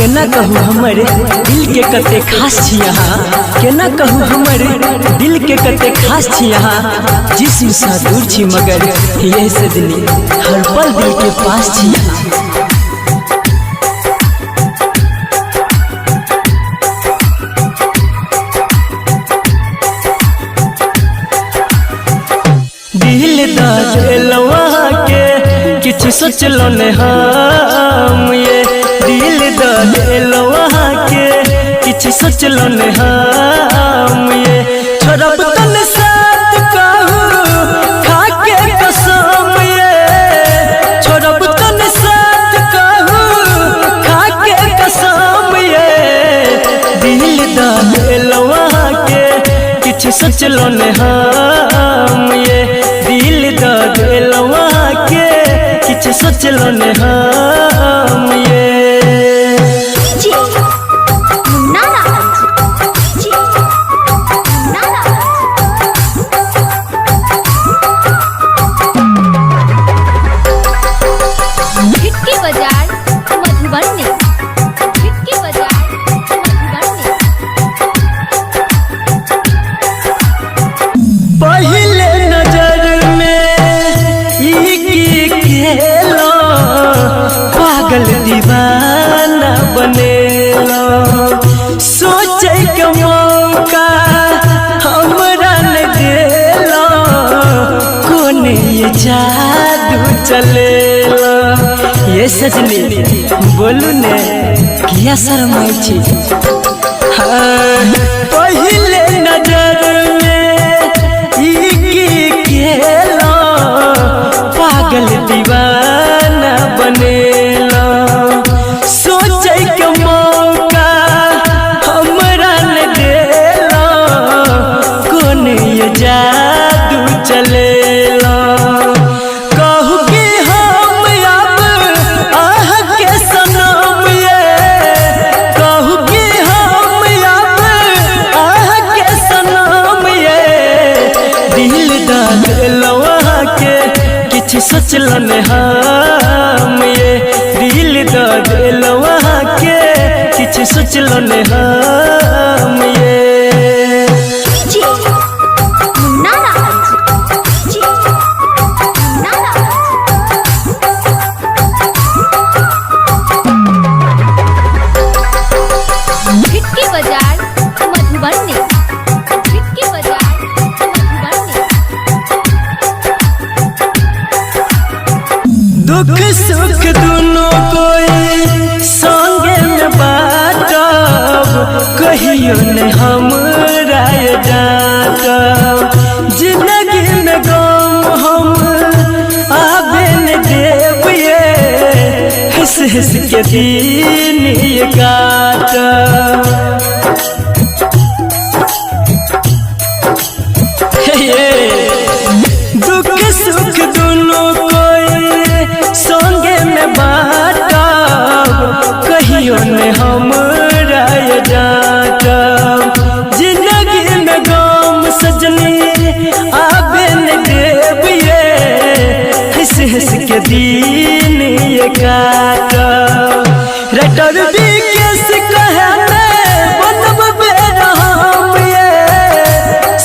केना कहूँ हमर दिल के कते खास छी यहाँ, केना कहूँ हमर दिल के कते खास छी यहाँ। जिस्म सा दूर छी मगर ये सजनी हर पल दिल के पास छी यहाँ। दिल दिलवा के किछ सोचलो ने हम, ये दिल दिलवा के किछ सोचलो ने हम। ये छोड़ब तन साथ कहूँ खाके कसम, ये छोड़ब तन साथ कहूँ खाके कसम। ये दिल दिलवा के किछ सोचलो ने हम, ये दिल दिलवा के किछ सोचलो ने हम। ये पहले नजर में ई खेलो पागल दीवाना बनेलो, सोचे के मौका हमरा न देलो, कोने ये जादू चलेलो। ये सजनी बोलू ने किया शर्माई छी। पहले नजर पागल दीवाना बनेला, सोचे के मौका हमरा न देला, कोने ये जादू चलेला। कहू कि हम अब आह के सनम, ये कहू कि हम अब आह के सनम। ये दिल दिलवा के किछ सोचलो ने हम, ये दिल दिलवा के किछ सोचलो ने हम। ये दुख सुख दोनों कोई संगे में बाटब, कहियो ने हमरा डांटब। जिंदगी में गम हम आबे न देब, ये हंस हंस के दिन ये काटब। दुख सुख दोनों संगे में बाटब, कहियो ने हमरा डांटब। जिंदगी में गम सजनी आबे न देब, ये हंस हंस के दिन ये काटब। राइटर भी केस कहे बनब बेरहम, ये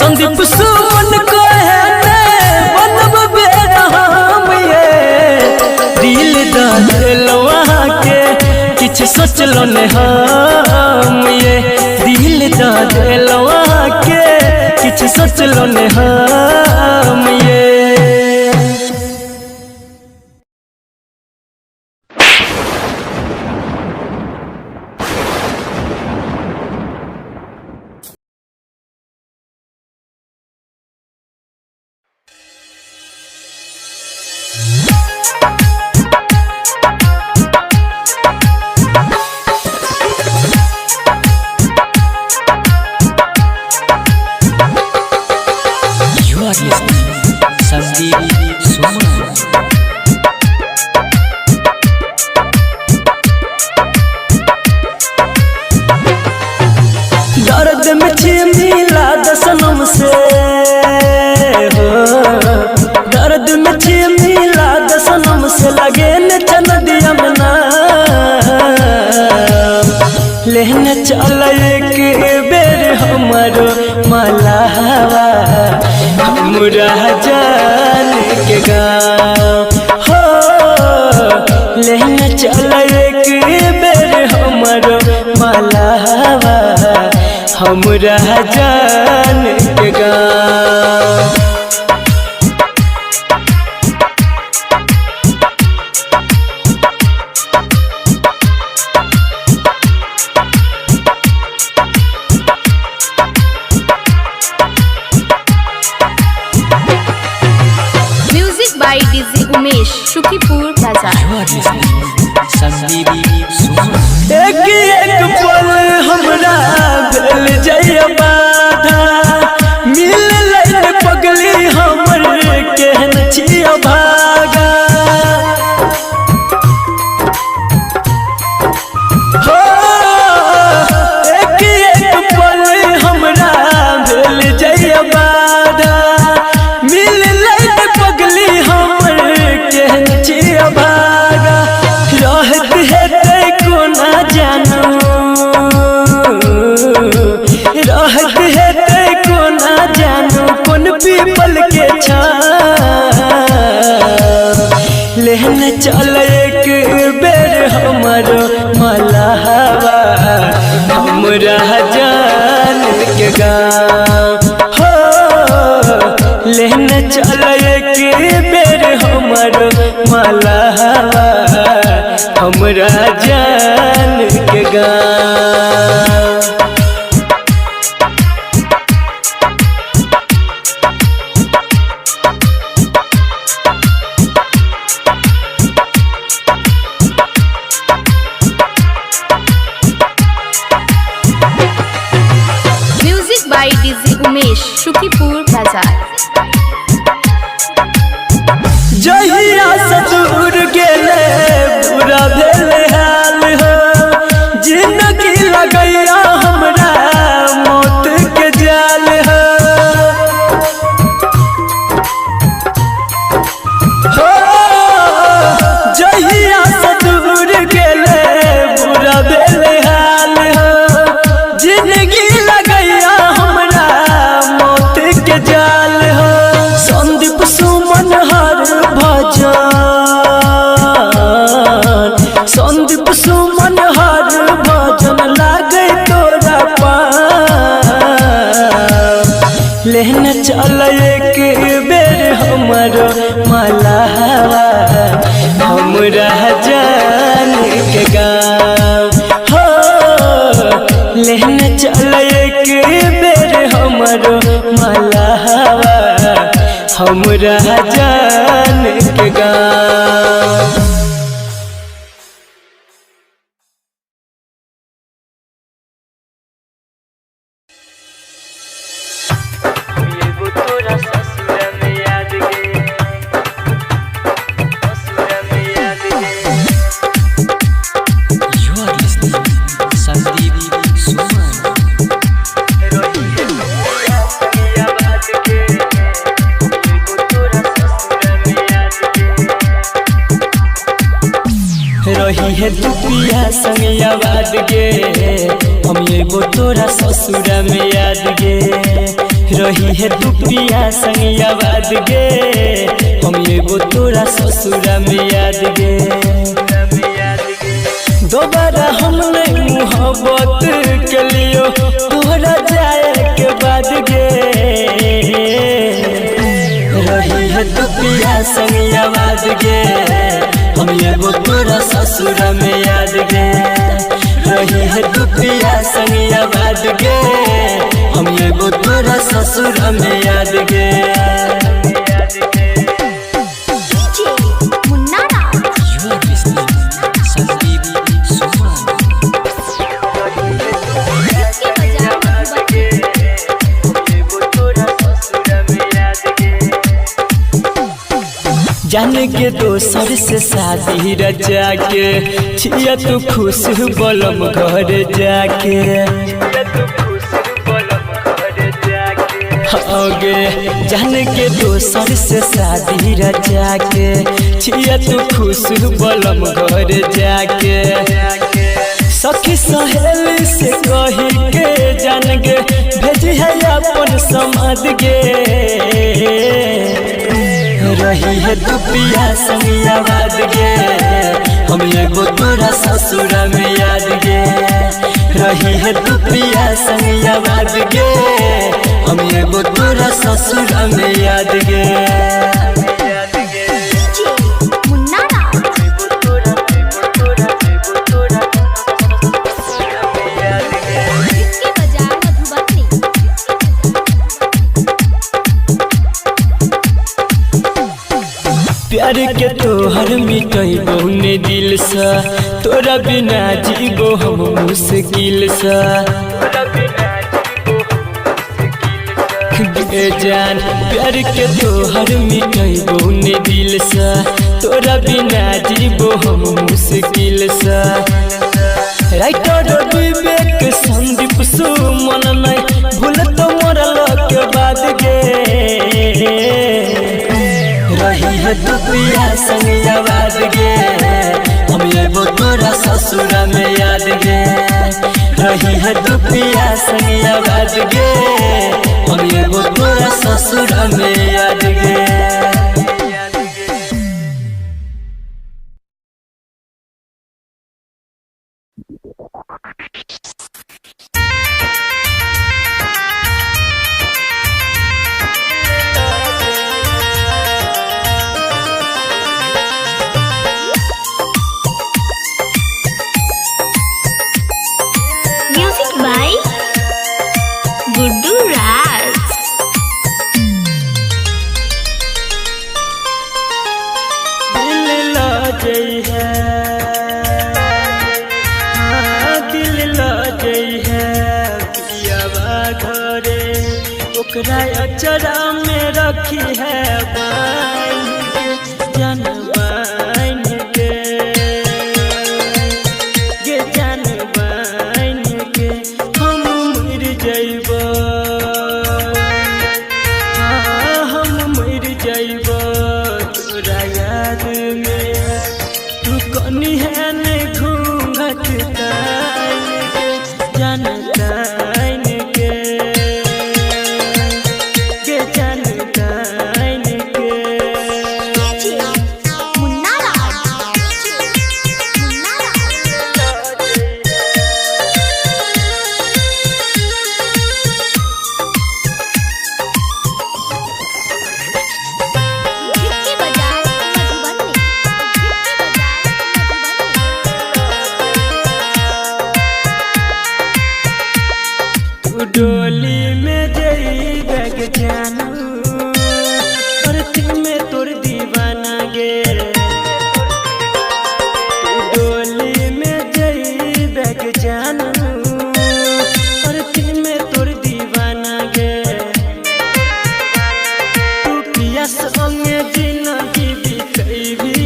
संदीप सुमन कहे बनब बेरहम। ये दिल दिलवा के किछ सोचलो ने हम, ये दिल दिलवा के किछ सोचलो ने हम। ये चल एक बेर हमारो मलावा हमरा जान के गाँव हो लेना चल एक बेर हमारो मलावा हमरा जान के गाँव। by DJ उमेश शुकीपुर बाजार। एक एक पल हमरा भेल जय बाधा मिल लैल पगली हमर केहन छिया भागा हो एक एक पल हमरा भेल जय बाधा मिल लैल पगली हमर केहन छिया भागा रहत हेतै कोना जानू रहत हेतै कोना जानू कोन पीपल के छाँव लेहन चल एक बेर हमरो मलावा हमरा जान के गाँव हो लेहन चल एक बेर हमरो मलावा हमरा जान के गाँव। Music by DJ Umesh Shukipur बाजार। जहिया से दूर गेले बुरा भेल हाल हो जिंदगी लगैया हमरा मौत के जाल हो जहिया से दूर गेले बुरा भेल हाल हो जिंदगी लगैया हमरा मौत के जाल हो संदीप सुमन हर भजन संदीप सुमन हर भजन लागे तोरा पाँव लेहन चल एक बेर हमरो मलावा हमरा जान के गाँव हो लेहन चल एक बेर हमरो मलावा हमरा जान के गाँव। रही है तू पिया संग याद गे हम एगो तोरा ससुर में याद गे रही है तू पिया संग याद गे हम एगो तोरा ससुर में याद गे दोबारा हम नहीं मोहब्बत के लियो तोरा जाए के बाद गे रही है तू पिया संग याद गे हम एगो तोरा ससुर में याद गे रही है तू पिया संग याद गे हम एगो तोरा ससुर में याद गे। जान के दोसर से शादी रचा के छिया तू खुश बलम घर जाके आगे जान के दोसर से शादी रचा के छिया तू खुश बलम घर जाके सखी सहेली से आबाद गे रही है तू पिया संग आबाद गे हम एगो तोरा ससुर में याद गे रही है तू पिया संग आबाद गे हम एगो तोरा ससुर में याद गे प्यार के तोहर मिटैबो ने दिल सा तोरा बिना जीबो हम मुश्किल सा गे जान प्यार के तोहर मिटैबो ने दिल सा तोरा बिना जीबो हम मुश्किल सा राइटर विवेक संदीप सुमन नहीं भूल तो मरल के बाद गे रही है तू पिया संग आबाद गे हम एगो तोरा ससुर में याद गे रही है तू पिया संग आबाद गे हम एगो तोरा ससुर में याद गे। Music by Guddu Raj. दिल ला जई है दिल ला जई है पियावा घरे ओकरा अचरा में रखी है बाइन के जान बाइन के गे जान बाइन के हम मर जइबो हम मर जइबो तोरा याद में तू कनी है ने घूंघट तान के जान तान के गे जान तान के Munna Raj. Munna Raj. गिट्टी बाजार मधुबनी। तू डोली में जई बैग जानू और में तोर दीवाना गे तू डोली में जई बैग जानू और में तोर दीवाना गे तू पिया संगे जिंदगी बितैबी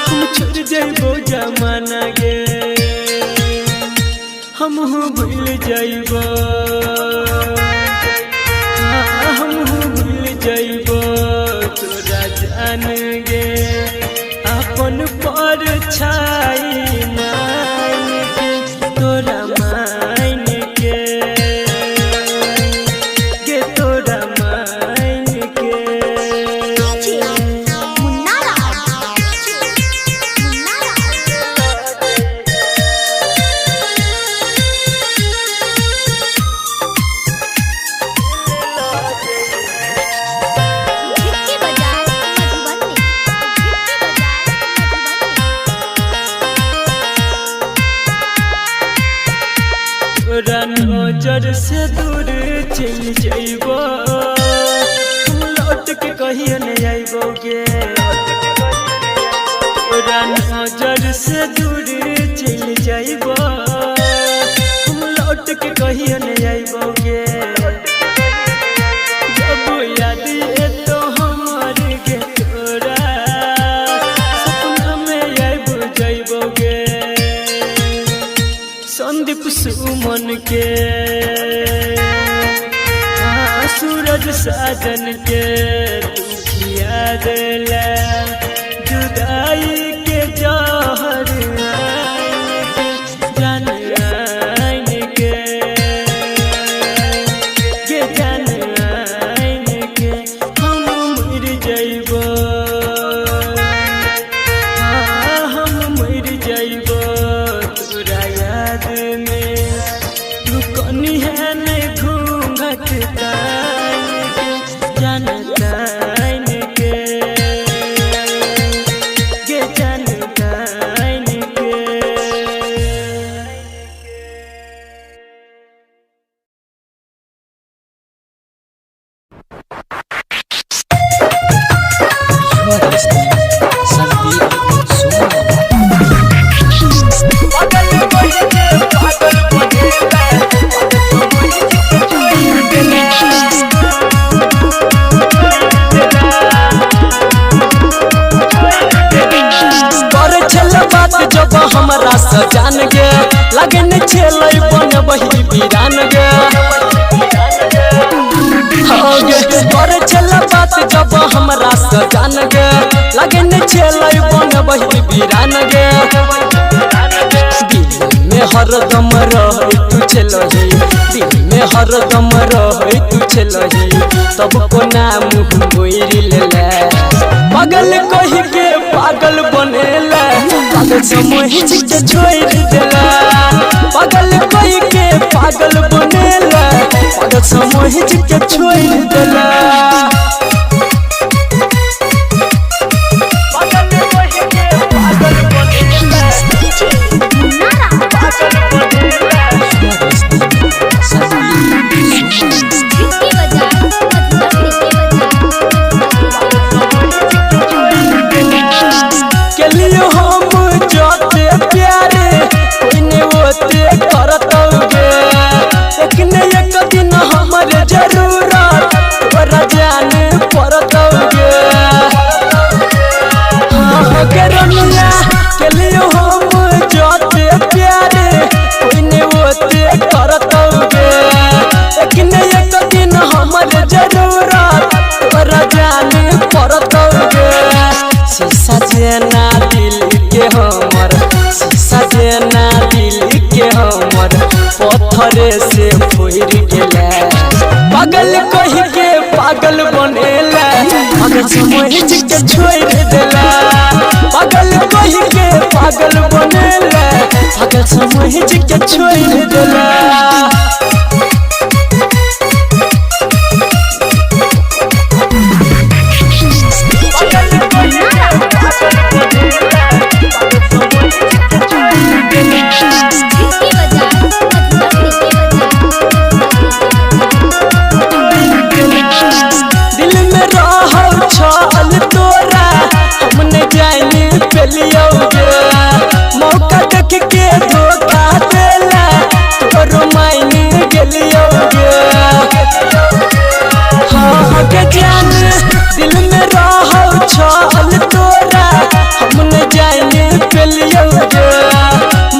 हम छोड़ जइबो जमाना गे हम भूल जइबो हम भूल जइबो तोरा जान गे अपन पर छाई मान के तोरा मान के गे तोरा मान के Munna Raj. Munna Raj. गिट्टी बाजार मधुबनी। तोरा नजर से दूर चल जइबो हम लौट के कहियो नहीं आइबो गे तोरा नजर से दूर चल जइबो हम लौट के कहियो नहीं आइबो गे जब याद ए तो हमर गे तोरा सपना में आइबो जइबो गे संदीप सुमन के सूरज साजन के तू किया दिला जुदाई के जहर जान आइन के ये जान हमरा सजान गे लगे न छेलै बन बही वीरान गे पर छला बात जब हमरा सजान गे लगे न छेलै बन बही वीरान गे दिल में हरदम रहे तू छलही दिल में हरदम रहे तू छलही तब को नाम मोइर लेला पागल कहि के पागल बनेला पागल समझ के छोड़ देला पागल कहि के पागल बनेला पागल समझ के छोड़ देला शीशा जेना दिल के हमर शीशा जेना दिल के हमर पत्थरे से फोड़ गेला पागल कहि के पागल बनेला पागल समझ के छोड़ देला पागल कहि के पागल बनेला पागल समझ के छोड़ देला दिल में रहल छल तोरा हम न जानी पेलियोगे मौका देख के धोखा देला तोरो मायन गेलियोगे हाँ के जान दिल में रहल छल तोरा हम न जानी पेलियोगे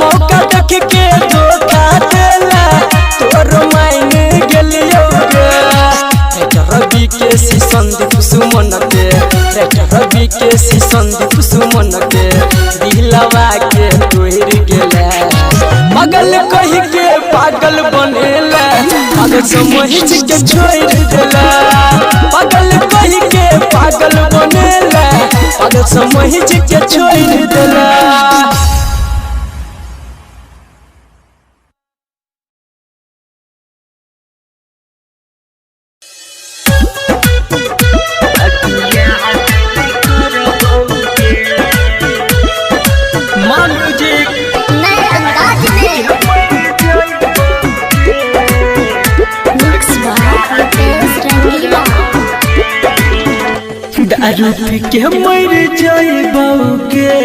मौका देख के धोखा देला तोरो मायन गेलियोगे रवि के संदीप सुमन के रवि के संदीप सुमन के दिलवा के तोड़ गेला पागल कहि के पागल बनेला पागल समझ के छोड़ देला पागल कहि के पागल बनेला पागल समझ के छोड़ देला दारू पी के मर जाइबोगे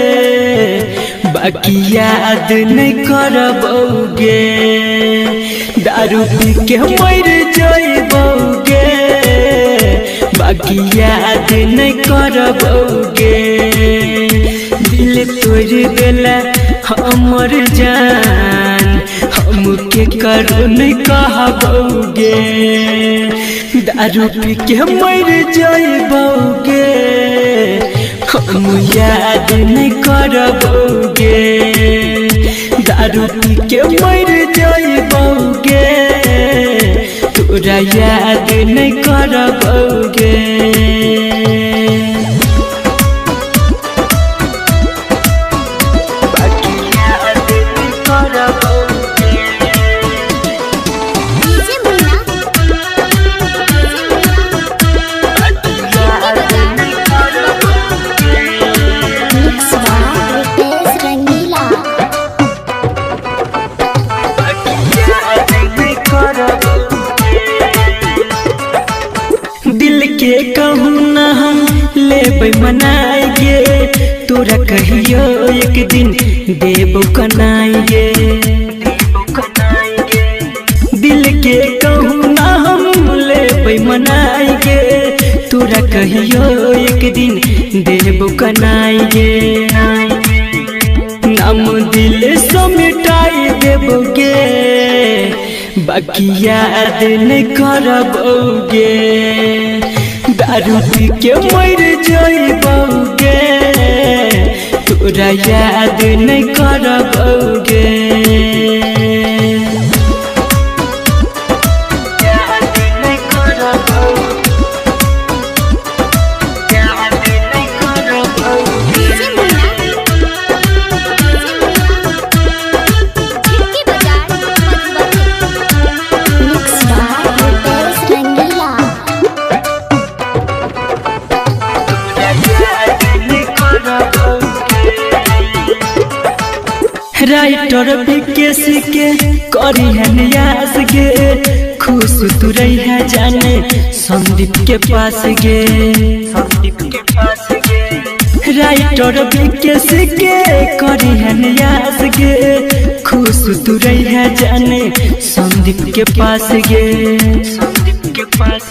बाकी याद नहीं करबोगे दारू पी के मर जाइबोगे बाकी याद नहीं करबोगे दिल तोड़ देला हमर जान हमके करो नहीं कहबोगे दारू पी के मर जाइबोगे हम याद नहीं करबोगे दारू पी के मर जाइबोगे तोरा याद नहीं करबोगे के कहूँ न हम लेबै मनाएंगे तोरा कहियो एक दिन देबो कनाएंगे दिल के कहूँ न हम लेबै मनाएंगे तोरा कहियो एक दिन देबो कनाएंगे नाम बाकी याद नहीं करबोगे, दारू पी के मर जाइबोगे, तोरा याद नहीं करबोगे। राइटर विकेश के करी है नियास गे, खुश तू रही है जाने संदीप के पास गे, राइटर विकेश के करी है नियास गे, खुश तू रही है जाने संदीप के पास गे।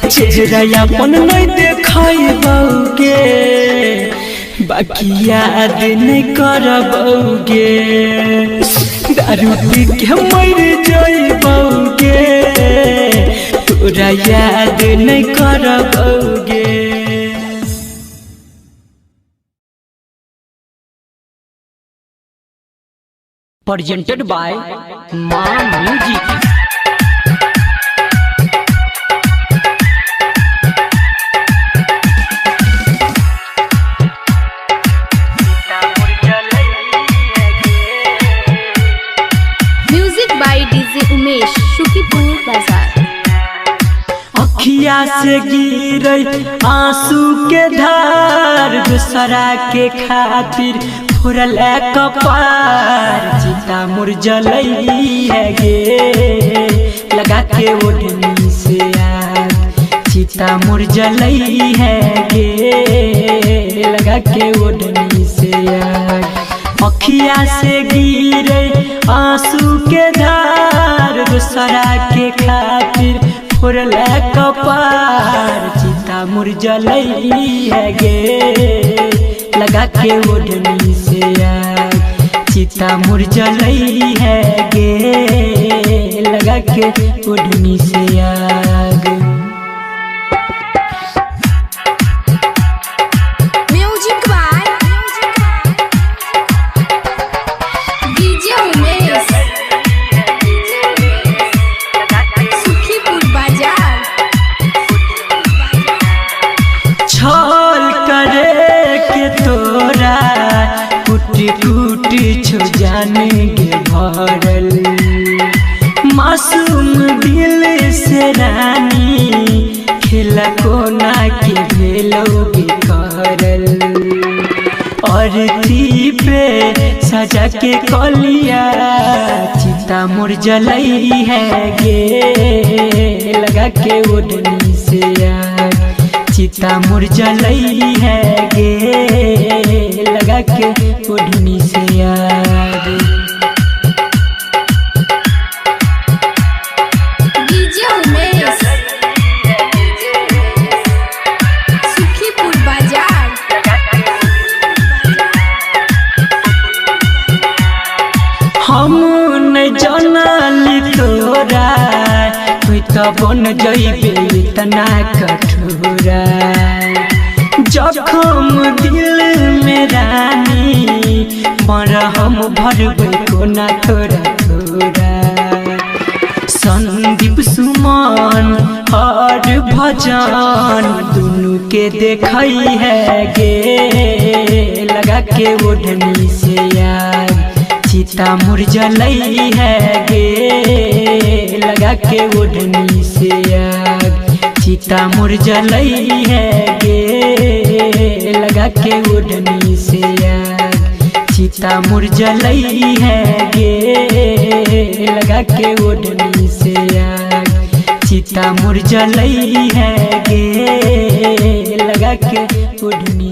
चेहरा अपन नहीं देखाइबोगे, बाकी याद नहीं करबोगे, दारू पी के मर जाइबोगे, तोरा याद नहीं करबोगे। Presented by मां म्यूजिक। उमेश शुकीपुर बाजार। अखिया से गिरे आंसू के धार, दूसरा के खातिर फोड़ल कपार, चिता मोर जलई है गे, लगा के ओढ़नी से आग, चिता मोर जलई है गे, लगा के ओढ़नी से आग। अखिया से गिरे आंसू के धार, दूसरा के खातिर फोड़ल कपार, चिता मोर जलई है गे, लगा के ओढ़नी से आग, चिता मोर जलई है गे, लगा के ओढ़नी से आग। छो जाने गे भरल, मासूम दिल से रानी, खेला कोना के भेलोगे करल, और थी पे सजा के कलिया, चिता मोर जलई है गे, लगा के ओढ़नी से आग, चिता मोर जलई है गे, लगा के ओढ़नी से आग। डीजे उमेश सुखीपुर बाजार। हम नहीं जानली तोरा, तू तो बन जइबे इतना कठोरा, जखम दिल में रानी, मरहम भरबे कोना थोड़ा थोड़ा। संदीप सुमन और भजन दोनों के देखई है गे, लगा के ओढ़नी से आग, चिता मोर जलई है गे, लगा के ओढ़नी से आग, चिता मोर जलई है गे, लगा के ओढ़नी से आग, चिता मोर जलई है गे, लगा के ओढ़नी से आग, चिता मोर जलई है गे, लगा के ओढ़नी